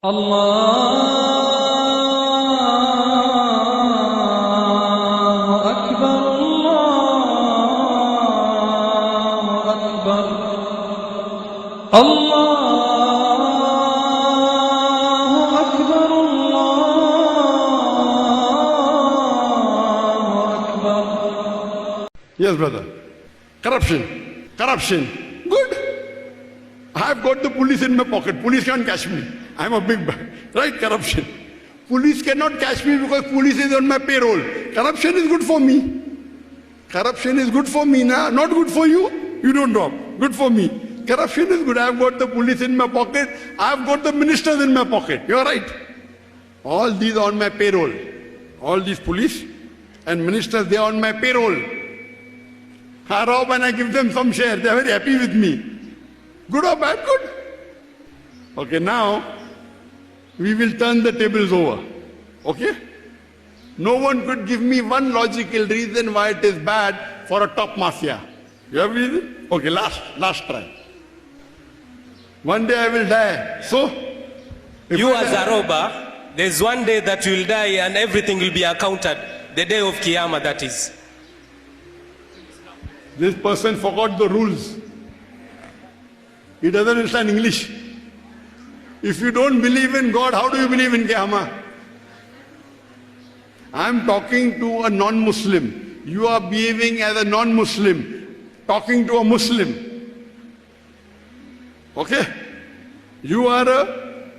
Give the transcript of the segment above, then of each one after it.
Allahu Akbar, Allahu Akbar, Allahu Akbar, Allahu Akbar. Yes, brother. Corruption. Good. I have got the police in my pocket. Police can't catch me. I'm a big bag. Right? Corruption. Police cannot catch me because police is on my payroll. Corruption is good for me. Corruption is good for me. Nah? Not good for you. You don't know. Good for me. Corruption is good. I've got the police in my pocket. I've got the ministers in my pocket. You're right. All these are on my payroll. All these police and ministers, they are on my payroll. I rob and I give them some share. They are very happy with me. Good or bad? Good. Okay, now we will turn the tables over. Okay? No one could give me one logical reason why it is bad for a top mafia. You have reason? Okay, last try. One day I will die. So? You as a robber, there's one day that you will die and everything will be accounted. The day of Qiyamah, that is. This person forgot the rules. He doesn't understand English. If you don't believe in God, how do you believe in Qiyamah? I'm talking to a non-Muslim. You are behaving as a non-Muslim, talking to a Muslim. Okay? You are a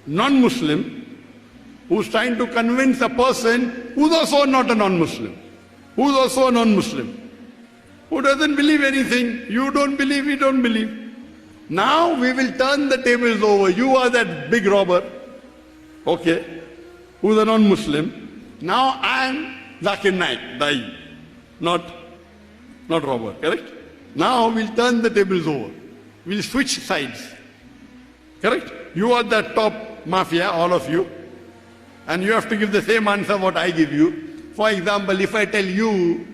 non-Muslim who's trying to convince a person who's also not a non-Muslim, who's also a non-Muslim, who doesn't believe anything. You don't believe, we don't believe. Now we will turn the tables over. You are that big robber, okay, who's a non-Muslim. Now I am zakir, naik, dai, not robber, correct? Now we'll turn the tables over. We'll switch sides, correct? You are the top mafia, all of you, and you have to give the same answer what I give you. For example, if I tell you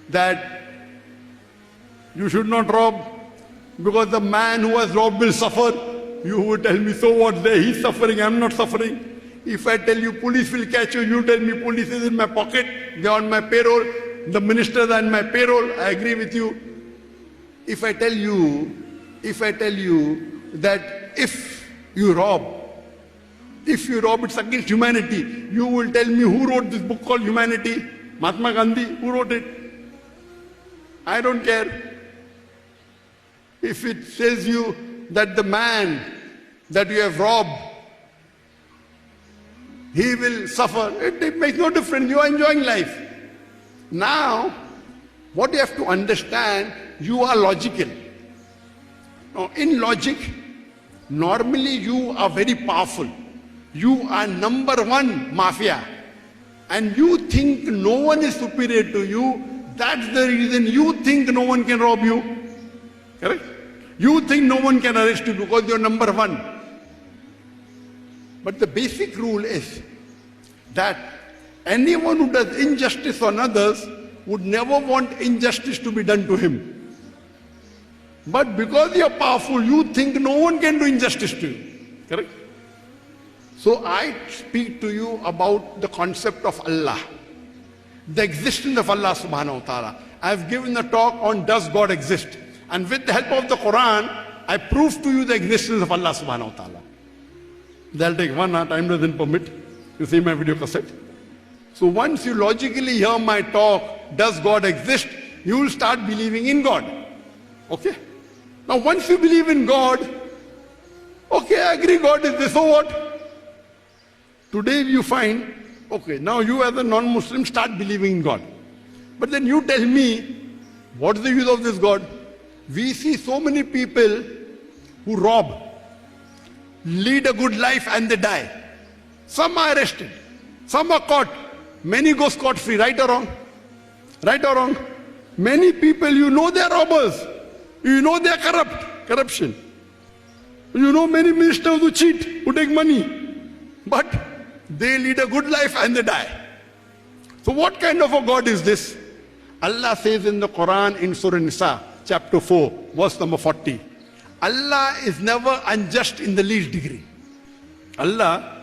that you should not rob because the man who has robbed will suffer, you would tell me, so what, there he's suffering, I'm not suffering. If I tell you police will catch you, you tell me police is in my pocket, they're on my payroll, the ministers are in my payroll, I agree with you. If I tell you that if you rob, it's against humanity, you will tell me who wrote this book called Humanity? Mahatma Gandhi, who wrote it? I don't care. If it says you that the man that you have robbed, he will suffer, it makes no difference. You are enjoying life. Now, what you have to understand, you are logical. Now, in logic, normally you are very powerful. You are number one mafia. And you think no one is superior to you. That's the reason you think no one can rob you. Correct? You think no one can arrest you because you're number one. But the basic rule is that anyone who does injustice on others would never want injustice to be done to him. But because you're powerful, you think no one can do injustice to you. Correct? So I speak to you about the concept of Allah, the existence of Allah subhanahu wa ta'ala. I've given a talk on does God exist? And with the help of the Quran, I prove to you the existence of Allah subhanahu wa ta'ala. That'll take 1 hour, time doesn't permit. You see my video cassette. So once you logically hear my talk, does God exist? You will start believing in God. Okay? Now once you believe in God, okay, I agree God is this, so what? Today you find, okay, now you as a non-Muslim start believing in God. But then you tell me, what is the use of this God? We see so many people who rob, lead a good life and they die. Some are arrested, some are caught, many go scot-free, right or wrong? Right or wrong? Many people, you know they are robbers, you know they are corruption. You know many ministers who cheat, who take money, but they lead a good life and they die. So what kind of a God is this? Allah says in the Quran in Surah Nisa, chapter 4, verse number 40, Allah is never unjust in the least degree. Allah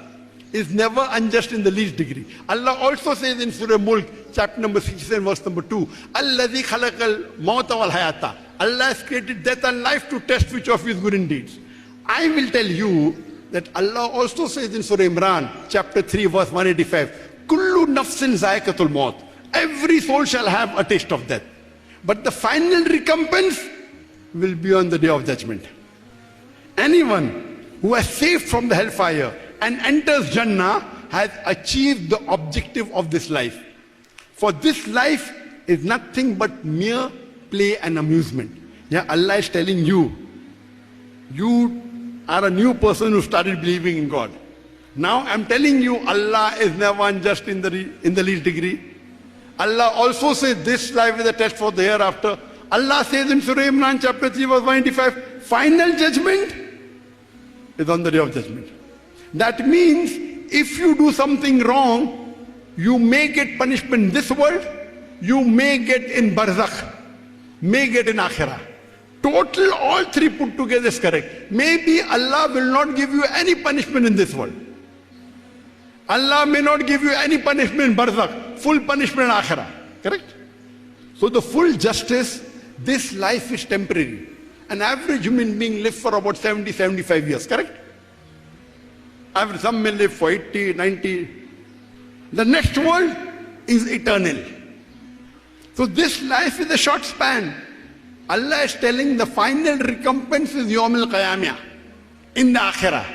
is never unjust in the least degree. Allah also says in Surah Mulk, chapter number 67, verse number 2, Alladhi khalaqal mawta wal hayata. Allah has created death and life to test which of you is good in deeds. I will tell you that Allah also says in Surah Imran, chapter 3, verse 185, Kullu nafsin zaikatul maut. Every soul shall have a taste of death. But the final recompense will be on the day of judgment. Anyone who has saved from the hellfire and enters Jannah has achieved the objective of this life. For this life is nothing but mere play and amusement. Yeah, Allah is telling you, you are a new person who started believing in God. Now I'm telling you, Allah is never unjust in the least degree. Allah also says this life is a test for the hereafter. Allah says in Surah Imran chapter 3 verse 195, final judgment is on the day of judgment. That means if you do something wrong, you may get punishment in this world, you may get in barzakh, may get in akhirah. Total, all three put together is correct. Maybe Allah will not give you any punishment in this world. Allah may not give you any punishment in barzakh, full punishment in akhirah. Correct? So the full justice, this life is temporary. An average human being lives for about 70, 75 years. Correct? Average, some may live for 80, 90. The next world is eternal. So this life is a short span. Allah is telling the final recompense is Yawm al-Qiyamah, in the akhirah.